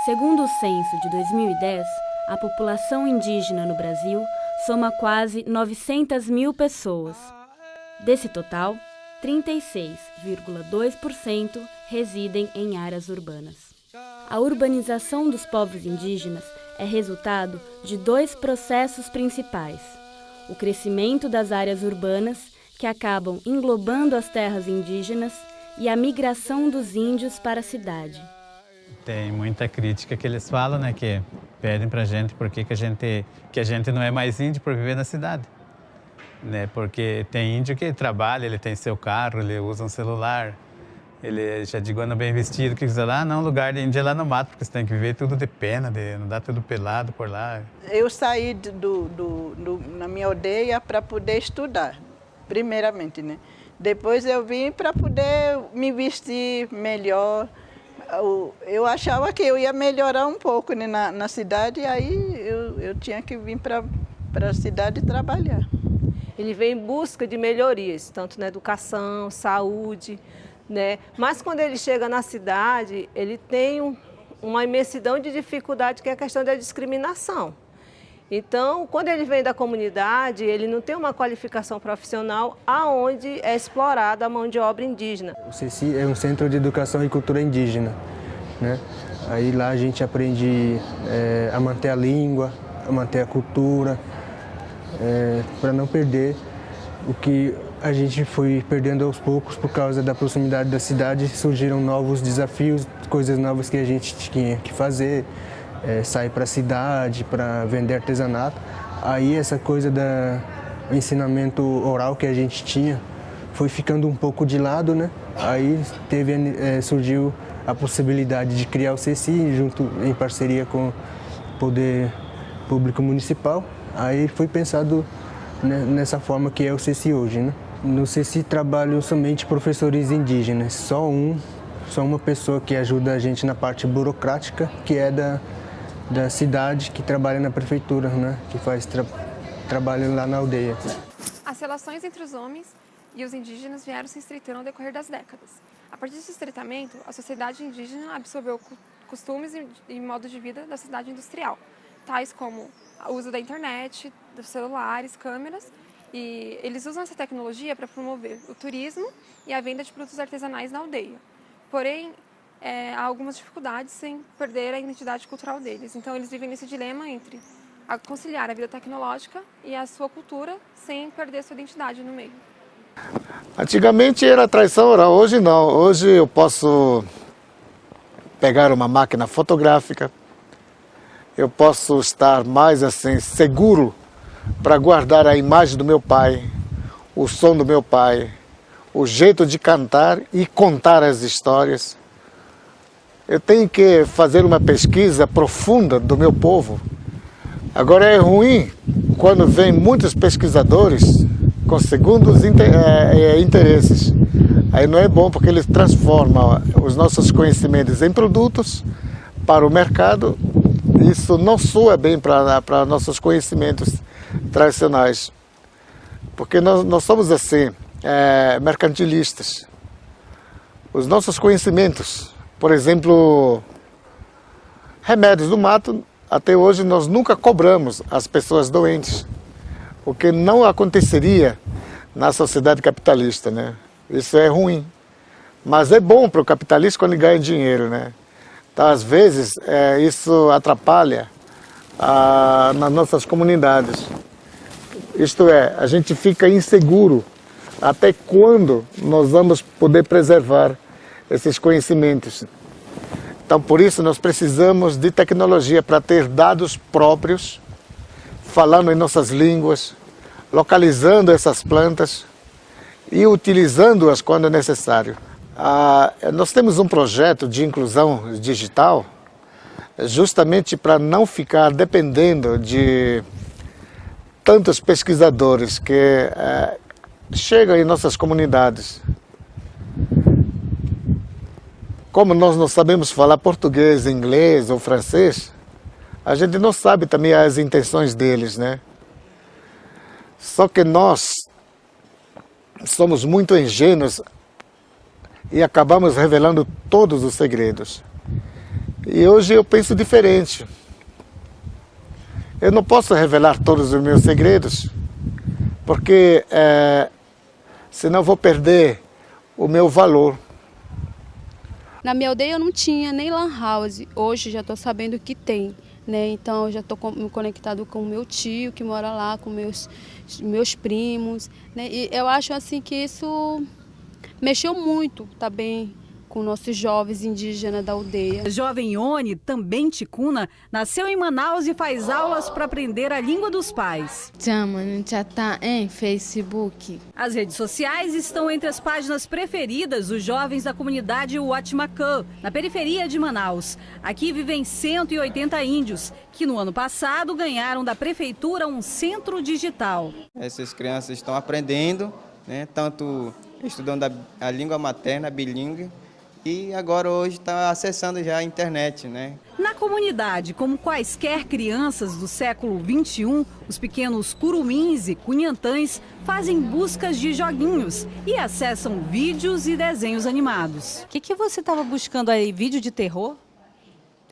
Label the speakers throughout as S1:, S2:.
S1: Segundo o censo de 2010, a população indígena no Brasil soma quase 900 mil pessoas. Desse total, 36,2% residem em áreas urbanas. A urbanização dos povos indígenas é resultado de dois processos principais: o crescimento das áreas urbanas, que acabam englobando as terras indígenas, e a migração dos índios para a cidade.
S2: Tem muita crítica que eles falam, né, que pedem pra gente por que a gente não é mais índio por viver na cidade. Né, porque tem índio que trabalha, ele tem seu carro, ele usa um celular, ele já digo, anda bem vestido, que diz lá, não, lugar de índio é lá no mato, porque você tem que viver tudo de pena, não dá tudo pelado por lá.
S3: Eu saí na minha aldeia para poder estudar, primeiramente, né? Depois eu vim para poder me vestir melhor. Eu achava que eu ia melhorar um pouco, né, na cidade, e aí eu tinha que vir para a cidade trabalhar.
S4: Ele vem em busca de melhorias, tanto na educação, saúde, né? Mas quando ele chega na cidade, ele tem uma imensidão de dificuldade, que é a questão da discriminação. Então, quando ele vem da comunidade, ele não tem uma qualificação profissional aonde é explorada a mão de obra indígena.
S5: O CECI é um centro de educação e cultura indígena, né? Aí lá a gente aprende a manter a língua, a manter a cultura, para não perder o que a gente foi perdendo aos poucos por causa da proximidade da cidade. Surgiram novos desafios, coisas novas que a gente tinha que fazer, sair para a cidade, para vender artesanato. Aí essa coisa do ensinamento oral que a gente tinha foi ficando um pouco de lado, né? Aí surgiu a possibilidade de criar o CECI, em parceria com o Poder Público Municipal. Aí foi pensado nessa forma que é o CECI hoje, né? No CECI trabalham somente professores indígenas, só uma pessoa que ajuda a gente na parte burocrática, que é da cidade, que trabalha na prefeitura, né? Que faz trabalho lá na aldeia.
S6: As relações entre os homens e os indígenas vieram se estreitando ao decorrer das décadas. A partir desse estreitamento, a sociedade indígena absorveu costumes e modos de vida da sociedade industrial, tais como o uso da internet, dos celulares, câmeras, e eles usam essa tecnologia para promover o turismo e a venda de produtos artesanais na aldeia. Porém, há algumas dificuldades sem perder a identidade cultural deles. Então, eles vivem nesse dilema entre conciliar a vida tecnológica e a sua cultura sem perder sua identidade no meio.
S7: Antigamente era traição oral, hoje não. Hoje eu posso pegar uma máquina fotográfica, eu posso estar mais assim seguro para guardar a imagem do meu pai, o som do meu pai, o jeito de cantar e contar as histórias. Eu tenho que fazer uma pesquisa profunda do meu povo. Agora é ruim quando vem muitos pesquisadores com segundos interesses. Aí não é bom, porque eles transformam os nossos conhecimentos em produtos para o mercado. Isso não soa bem para nossos conhecimentos tradicionais, porque nós somos assim, mercantilistas. Os nossos conhecimentos, por exemplo, remédios do mato, até hoje nós nunca cobramos as pessoas doentes, o que não aconteceria na sociedade capitalista, né? Isso é ruim, mas é bom para o capitalista quando ele ganha dinheiro, né? Então, às vezes, isso atrapalha nas nossas comunidades. Isto é, a gente fica inseguro até quando nós vamos poder preservar esses conhecimentos. Então, por isso, nós precisamos de tecnologia para ter dados próprios, falando em nossas línguas, localizando essas plantas e utilizando-as quando é necessário. Nós temos um projeto de inclusão digital justamente para não ficar dependendo de tantos pesquisadores que chegam em nossas comunidades. Como nós não sabemos falar português, inglês ou francês, a gente não sabe também as intenções deles, né? Só que nós somos muito ingênuos e acabamos revelando todos os segredos. E hoje eu penso diferente. Eu não posso revelar todos os meus segredos, porque senão vou perder o meu valor.
S8: Na minha aldeia eu não tinha nem lan house, hoje já estou sabendo que tem, né? Então eu já estou me conectado com o meu tio que mora lá, com meus primos, né? E eu acho assim que isso mexeu muito também com nossos jovens indígenas da aldeia.
S9: A jovem Ione, também ticuna, nasceu em Manaus e faz aulas para aprender a língua dos pais.
S10: Já está em Facebook.
S9: As redes sociais estão entre as páginas preferidas dos jovens da comunidade Uatimacã, na periferia de Manaus. Aqui vivem 180 índios, que no ano passado ganharam da prefeitura um centro digital.
S11: Essas crianças estão aprendendo, né, tanto estudando a língua materna, bilíngue, e agora hoje está acessando já a internet, né?
S9: Na comunidade, como quaisquer crianças do século XXI, os pequenos curumins e cunhantãs fazem buscas de joguinhos e acessam vídeos e desenhos animados. O que você estava buscando aí? Vídeo de terror?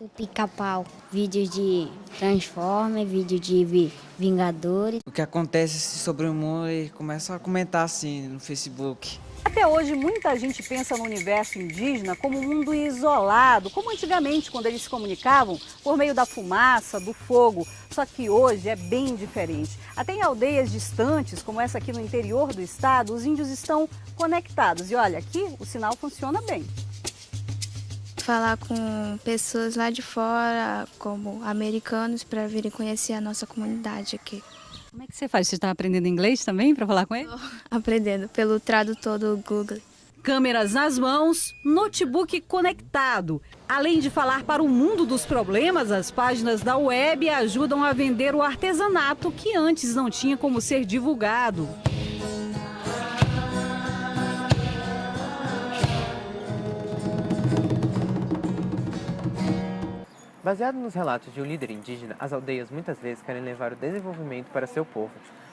S12: Do Pica-Pau, vídeo de Transformers, vídeo de Vingadores.
S13: O que acontece sobre o mundo e começa a comentar assim no Facebook.
S9: Até hoje, muita gente pensa no universo indígena como um mundo isolado, como antigamente, quando eles se comunicavam por meio da fumaça, do fogo. Só que hoje é bem diferente. Até em aldeias distantes, como essa aqui no interior do estado, os índios estão conectados. E olha, aqui o sinal funciona bem.
S10: Falar com pessoas lá de fora, como americanos, para virem conhecer a nossa comunidade aqui.
S9: Como é que você faz? Você está aprendendo inglês também para falar com ele?
S10: Aprendendo pelo tradutor do Google.
S9: Câmeras nas mãos, notebook conectado. Além de falar para o mundo dos problemas, as páginas da web ajudam a vender o artesanato que antes não tinha como ser divulgado.
S14: Baseado nos relatos de um líder indígena, as aldeias muitas vezes querem levar o desenvolvimento para seu povo,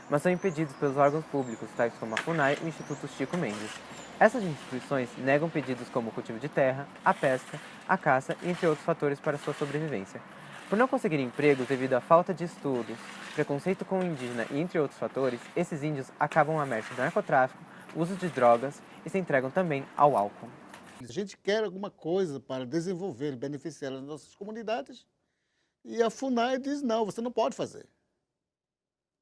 S14: mas são impedidos pelos órgãos públicos, tais como a FUNAI e o Instituto Chico Mendes. Essas instituições negam pedidos como o cultivo de terra, a pesca, a caça e entre outros fatores para sua sobrevivência. Por não conseguirem empregos devido à falta de estudos, preconceito com o indígena e entre outros fatores, esses índios acabam à mercê do narcotráfico, uso de drogas e se entregam também ao álcool.
S7: A gente quer alguma coisa para desenvolver e beneficiar as nossas comunidades e a FUNAI diz, não, você não pode fazer.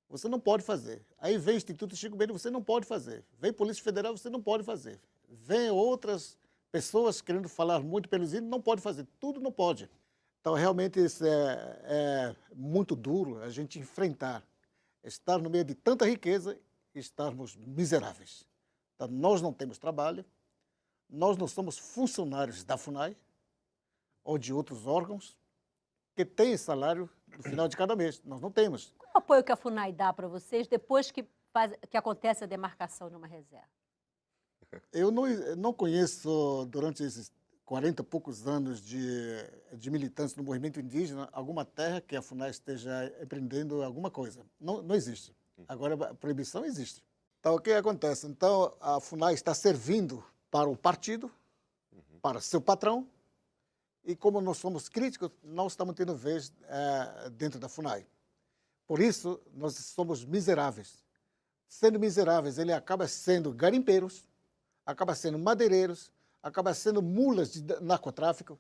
S7: Você não pode fazer. Aí vem o Instituto Chico Mendes, você não pode fazer. Vem Polícia Federal, você não pode fazer. Vem outras pessoas querendo falar muito pelos índios, não pode fazer. Tudo não pode. Então, realmente, isso é muito duro a gente enfrentar. Estar no meio de tanta riqueza e estarmos miseráveis. Então, nós não temos trabalho. Nós não somos funcionários da FUNAI ou de outros órgãos que têm salário no final de cada mês. Nós não temos.
S15: Qual o apoio que a FUNAI dá para vocês depois que acontece a demarcação numa reserva?
S7: Eu não conheço, durante esses 40 e poucos anos de militância no movimento indígena, alguma terra que a FUNAI esteja empreendendo alguma coisa. Não existe. Agora, a proibição existe. Então, o que acontece? Então, a FUNAI está servindo para o partido, para seu patrão, e como nós somos críticos, não estamos tendo vez dentro da FUNAI. Por isso, nós somos miseráveis. Sendo miseráveis, ele acaba sendo garimpeiros, acaba sendo madeireiros, acaba sendo mulas de narcotráfico,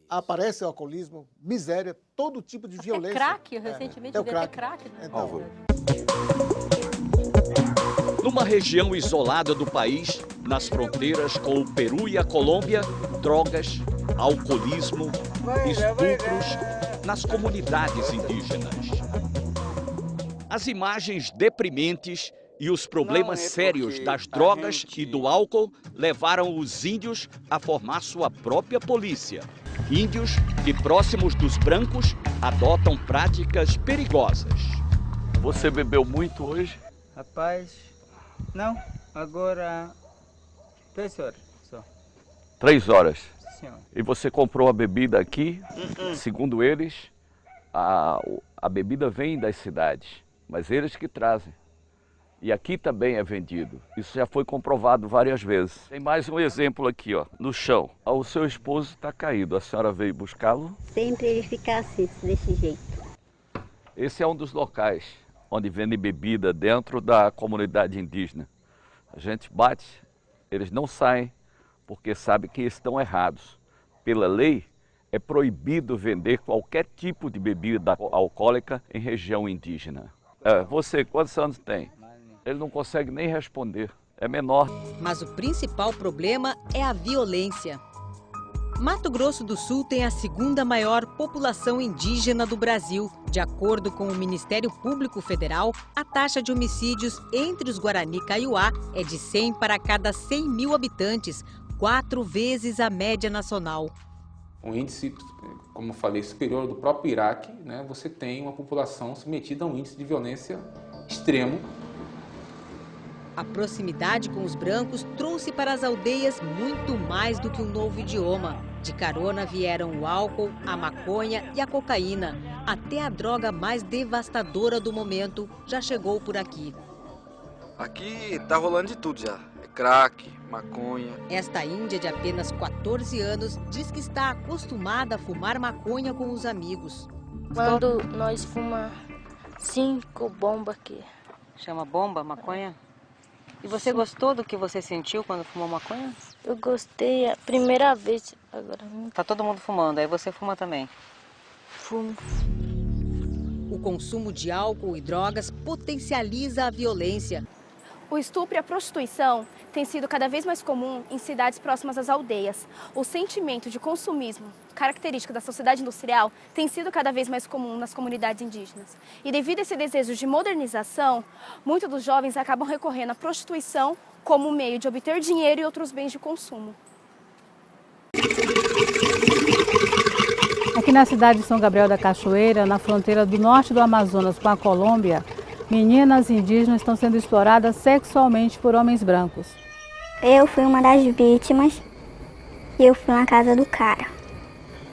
S7: aparece o alcoolismo, miséria, todo tipo de violência.
S15: Crack, recentemente veio até crack. Né?
S7: Então,
S16: numa região isolada do país, nas fronteiras com o Peru e a Colômbia, drogas, alcoolismo, estupros nas comunidades indígenas. As imagens deprimentes e os problemas sérios das drogas e do álcool levaram os índios a formar sua própria polícia. Índios que, próximos dos brancos, adotam práticas perigosas. Você bebeu muito hoje?
S13: Rapaz, não, agora 3 horas só.
S16: 3 horas?
S13: Sim.
S16: E você comprou a bebida aqui? Segundo eles, a bebida vem das cidades, mas eles que trazem. E aqui também é vendido. Isso já foi comprovado várias vezes. Tem mais um exemplo aqui, ó, no chão. O seu esposo está caído. A senhora veio buscá-lo?
S17: Sempre ele fica assim, desse jeito.
S16: Esse é um dos locais onde vendem bebida dentro da comunidade indígena. A gente bate, eles não saem porque sabem que estão errados. Pela lei, é proibido vender qualquer tipo de bebida alcoólica em região indígena. Você, quantos anos tem? Ele não consegue nem responder, é menor.
S18: Mas o principal problema é a violência. Mato Grosso do Sul tem a segunda maior população indígena do Brasil. De acordo com o Ministério Público Federal, a taxa de homicídios entre os Guarani Kaiowá é de 100 para cada 100 mil habitantes, 4 vezes a média nacional.
S19: Um índice, como eu falei, superior do próprio Iraque, né? Você tem uma população submetida a um índice de violência extremo.
S18: A proximidade com os brancos trouxe para as aldeias muito mais do que um novo idioma. De carona vieram o álcool, a maconha e a cocaína. Até a droga mais devastadora do momento já chegou por aqui.
S20: Aqui tá rolando de tudo já. É crack, maconha.
S18: Esta índia de apenas 14 anos diz que está acostumada a fumar maconha com os amigos.
S21: Quando nós fumamos 5 bombas aqui.
S15: Chama bomba, maconha? E você gostou do que você sentiu quando fumou maconha?
S21: Eu gostei a primeira vez, agora não.
S15: Tá todo mundo fumando, aí você fuma também?
S21: Fumo.
S18: O consumo de álcool e drogas potencializa a violência.
S22: O estupro e a prostituição têm sido cada vez mais comum em cidades próximas às aldeias. O sentimento de consumismo, característica da sociedade industrial, tem sido cada vez mais comum nas comunidades indígenas. E devido a esse desejo de modernização, muitos dos jovens acabam recorrendo à prostituição como meio de obter dinheiro e outros bens de consumo.
S23: Aqui na cidade de São Gabriel da Cachoeira, na fronteira do norte do Amazonas com a Colômbia, meninas indígenas estão sendo exploradas sexualmente por homens brancos.
S24: Eu fui uma das vítimas e eu fui na casa do cara.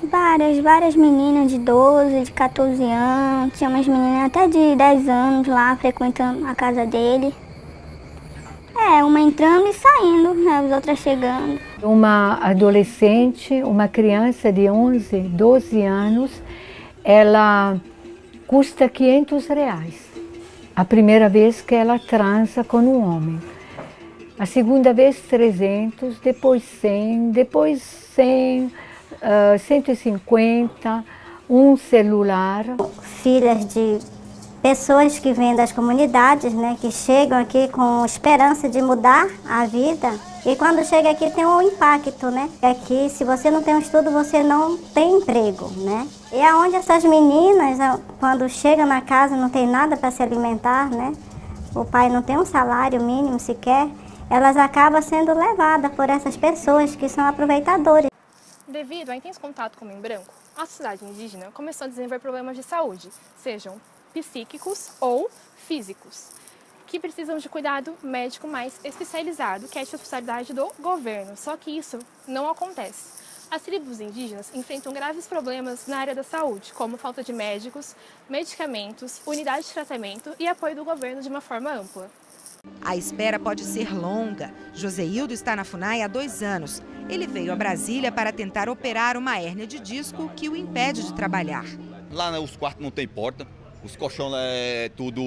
S24: Várias meninas de 12, de 14 anos, tinha umas meninas até de 10 anos lá frequentando a casa dele. Uma entrando e saindo, né, as outras chegando.
S25: Uma adolescente, uma criança de 11, 12 anos, ela custa R$500. A primeira vez que ela transa com um homem. A segunda vez 300, depois 100, depois 100, 150, um celular.
S24: Filhas de pessoas que vêm das comunidades, né, que chegam aqui com esperança de mudar a vida. E quando chega aqui tem um impacto, né? Aqui, se você não tem um estudo, você não tem emprego, né? E é onde essas meninas, quando chegam na casa, não tem nada para se alimentar, né? O pai não tem um salário mínimo sequer, elas acabam sendo levadas por essas pessoas que são aproveitadoras.
S6: Devido ao intenso contato com o homem branco, a sociedade indígena começou a desenvolver problemas de saúde, sejam psíquicos ou físicos, que precisam de cuidado médico mais especializado, que é a especialidade do governo. Só que isso não acontece. As tribos indígenas enfrentam graves problemas na área da saúde, como falta de médicos, medicamentos, unidade de tratamento e apoio do governo de uma forma ampla.
S26: A espera pode ser longa. Joseildo está na FUNAI há 2 anos. Ele veio a Brasília para tentar operar uma hérnia de disco que o impede de trabalhar.
S27: Lá os quartos não tem porta, os colchões é tudo,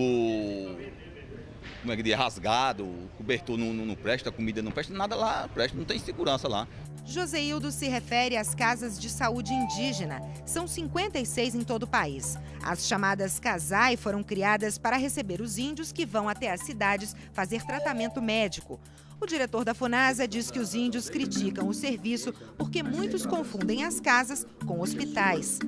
S27: como é que diz, rasgado, o cobertor não presta, a comida não presta, nada lá presta, não tem segurança lá.
S26: Joseildo se refere às casas de saúde indígena. São 56 em todo o país. As chamadas casai foram criadas para receber os índios que vão até as cidades fazer tratamento médico. O diretor da FUNASA diz que os índios criticam o serviço porque muitos confundem as casas com hospitais.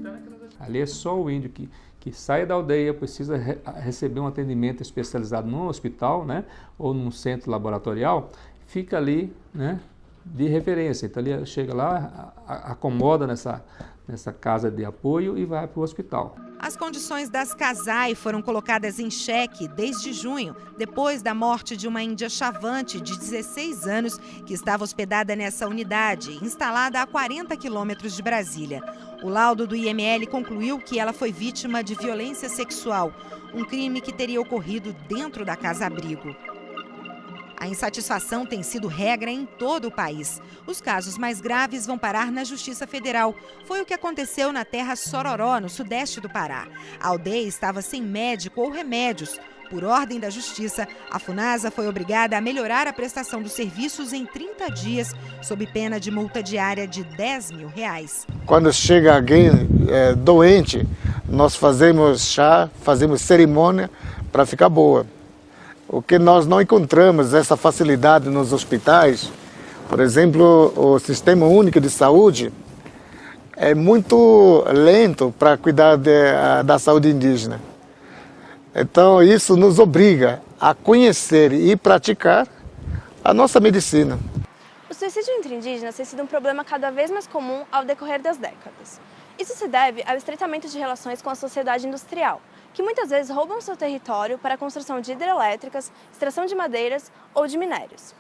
S28: Ali é só o índio que sai da aldeia, precisa receber um atendimento especializado num hospital, né, ou num centro laboratorial, fica ali, né, de referência. Então ele chega lá, acomoda nessa casa de apoio e vai para o hospital.
S26: As condições das Casai foram colocadas em xeque desde junho, depois da morte de uma índia chavante de 16 anos que estava hospedada nessa unidade, instalada a 40 quilômetros de Brasília. O laudo do IML concluiu que ela foi vítima de violência sexual, um crime que teria ocorrido dentro da casa-abrigo. A insatisfação tem sido regra em todo o país. Os casos mais graves vão parar na Justiça Federal. Foi o que aconteceu na terra Sororó, no sudeste do Pará. A aldeia estava sem médico ou remédios. Por ordem da Justiça, a Funasa foi obrigada a melhorar a prestação dos serviços em 30 dias, sob pena de multa diária de R$10 mil.
S7: Quando chega alguém doente, nós fazemos chá, fazemos cerimônia para ficar boa. O que nós não encontramos essa facilidade nos hospitais, por exemplo, o Sistema Único de Saúde é muito lento para cuidar da saúde indígena. Então isso nos obriga a conhecer e praticar a nossa medicina.
S22: O suicídio entre indígenas tem sido um problema cada vez mais comum ao decorrer das décadas. Isso se deve ao estreitamento de relações com a sociedade industrial, que muitas vezes roubam seu território para a construção de hidrelétricas, extração de madeiras ou de minérios.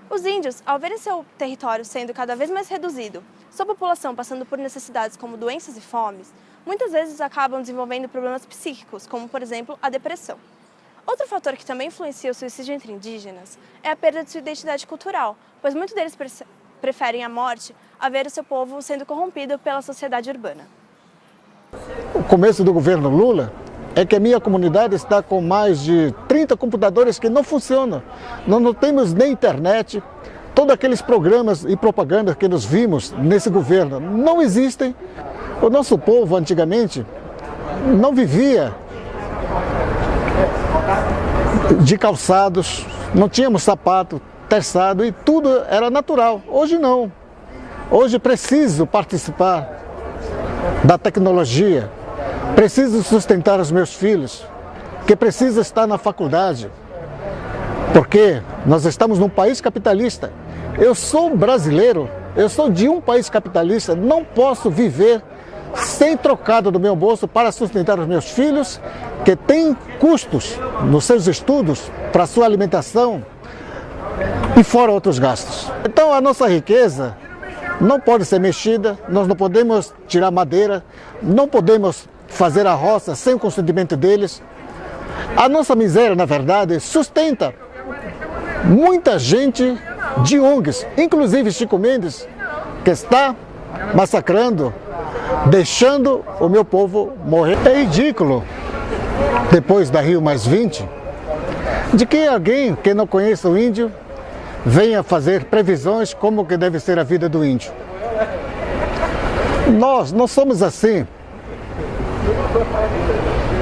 S22: Os índios, ao verem seu território sendo cada vez mais reduzido, sua população passando por necessidades como doenças e fomes, muitas vezes acabam desenvolvendo problemas psíquicos, como, por exemplo, a depressão. Outro fator que também influencia o suicídio entre indígenas é a perda de sua identidade cultural, pois muitos deles preferem a morte a ver o seu povo sendo corrompido pela sociedade urbana.
S7: O começo do governo Lula é que a minha comunidade está com mais de 30 computadores que não funcionam. Nós não temos nem internet. Todos aqueles programas e propagandas que nós vimos nesse governo não existem. O nosso povo, antigamente, não vivia de calçados, não tínhamos sapato, terçado e tudo era natural. Hoje não. Hoje preciso participar da tecnologia. Preciso sustentar os meus filhos, que precisam estar na faculdade, porque nós estamos num país capitalista. Eu sou brasileiro, eu sou de um país capitalista, não posso viver sem trocado do meu bolso para sustentar os meus filhos, que têm custos nos seus estudos, para a sua alimentação e fora outros gastos. Então a nossa riqueza não pode ser mexida, nós não podemos tirar madeira, não podemos fazer a roça sem o consentimento deles. A nossa miséria, na verdade, sustenta muita gente de ONGs, inclusive Chico Mendes, que está massacrando, deixando o meu povo morrer. É ridículo, depois da Rio+20, de que alguém que não conheça o índio venha fazer previsões como que deve ser a vida do índio. Nós não somos assim.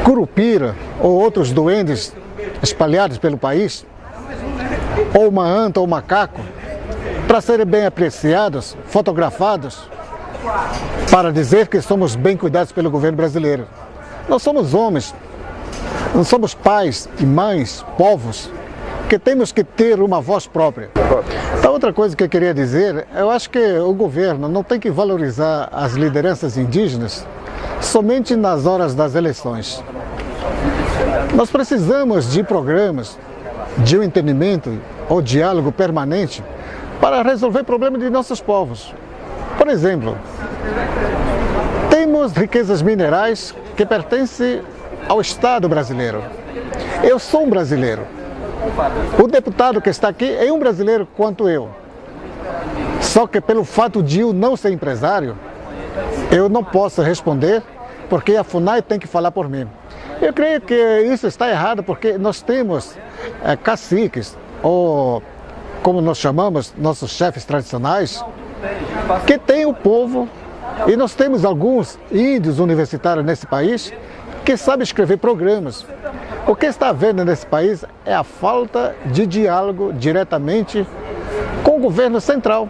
S7: Curupira ou outros duendes espalhados pelo país, ou uma anta ou macaco, para serem bem apreciados, fotografados, para dizer que somos bem cuidados pelo governo brasileiro. Nós somos homens, não somos pais e mães, povos, que temos que ter uma voz própria. A outra coisa que eu queria dizer, eu acho que o governo não tem que valorizar as lideranças indígenas somente nas horas das eleições. Nós precisamos de programas de um entendimento ou diálogo permanente para resolver problemas de nossos povos. Por exemplo, temos riquezas minerais que pertencem ao Estado brasileiro. Eu sou um brasileiro. O deputado que está aqui é um brasileiro quanto eu. Só que pelo fato de eu não ser empresário, eu não posso responder, porque a FUNAI tem que falar por mim. Eu creio que isso está errado, porque nós temos caciques, ou como nós chamamos, nossos chefes tradicionais, que têm o povo, e nós temos alguns índios universitários nesse país que sabem escrever programas. O que está havendo nesse país é a falta de diálogo diretamente com o governo central.